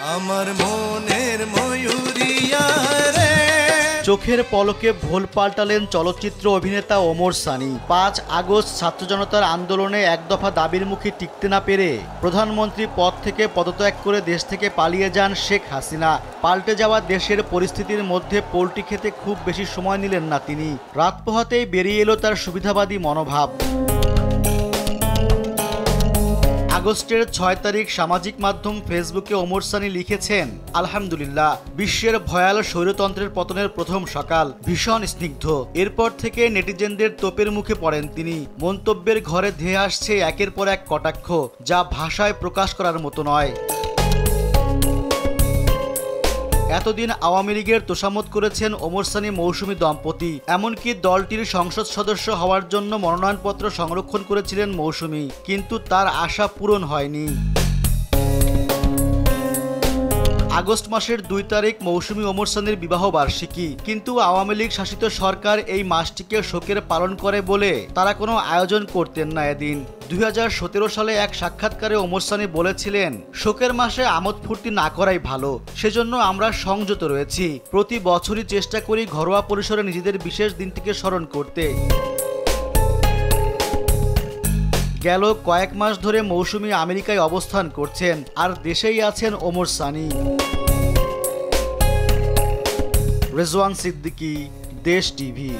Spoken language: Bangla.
আমার মনের ময়ূরিয়া রে। চোখের পলকে ভোল পাল্টালেন চলচ্চিত্র অভিনেতা ওমর সানি। 5 আগস্ট ছাত্র জনতার আন্দোলনে এক দফা দাবির মুখে টিকতে না পেরে প্রধানমন্ত্রী পদ থেকে পদত্যাগ করে দেশ থেকে পালিয়ে যান শেখ হাসিনা। পাল্টে যাওয়া দেশের পরিস্থিতির মধ্যে পোল্ট্রি খেতে খুব বেশি সময় নিলেন না তিনি। রাত পোহাতেই বেরিয়ে এলো তার সুবিধাবাদী মনোভাব। আগস্টের 6 তারিখ সামাজিক মাধ্যম ফেসবুকে ওমর সানি লিখেছেন, আলহামদুলিল্লাহ, বিশ্বের ভয়াল স্বৈরতন্ত্রের পতনের প্রথম সকাল, ভীষণ স্নিগ্ধ। এরপর থেকে নেটিজেনদের তোপের মুখে পড়েন তিনি। মন্তব্যের ঘরে ধেয়ে আসছে একের পর এক কটাক্ষ, যা ভাষায় প্রকাশ করার মতো নয়। এতদিন আওয়ামী লীগের তোষামত করেছেন ওমর সানি মৌসুমী দম্পতি। এমনকি দলটির সংসদ সদস্য হওয়ার জন্য মনোনয়নপত্র সংরক্ষণ করেছিলেন মৌসুমী, কিন্তু তার আশা পূরণ হয়নি। আগস্ট মাসের 2 তারিখ মৌসুমী ওমর সানির বিবাহ বার্ষিকী, কিন্তু আওয়ামী লীগ শাসিত সরকার এই মাসটিকে শোকের পালন করে বলে তারা কোনো আয়োজন করতেন না এদিন। 2017 সালে এক সাক্ষাৎকারে ওমর সানি বলেছিলেন, শোকের মাসে আমোদ ফুর্তি না করাই ভালো, সেজন্য আমরা সংযত রয়েছি। প্রতি বছরই চেষ্টা করি ঘরোয়া পরিসরে নিজেদের বিশেষ দিনটিকে স্মরণ করতে। গেল কয়েক মাস ধরে মৌসুমী আমেরিকায় অবস্থান করছেন, আর দেশেই আছেন ওমর সানি। রেজওয়ান সিদ্দিকী, দেশ টিভি।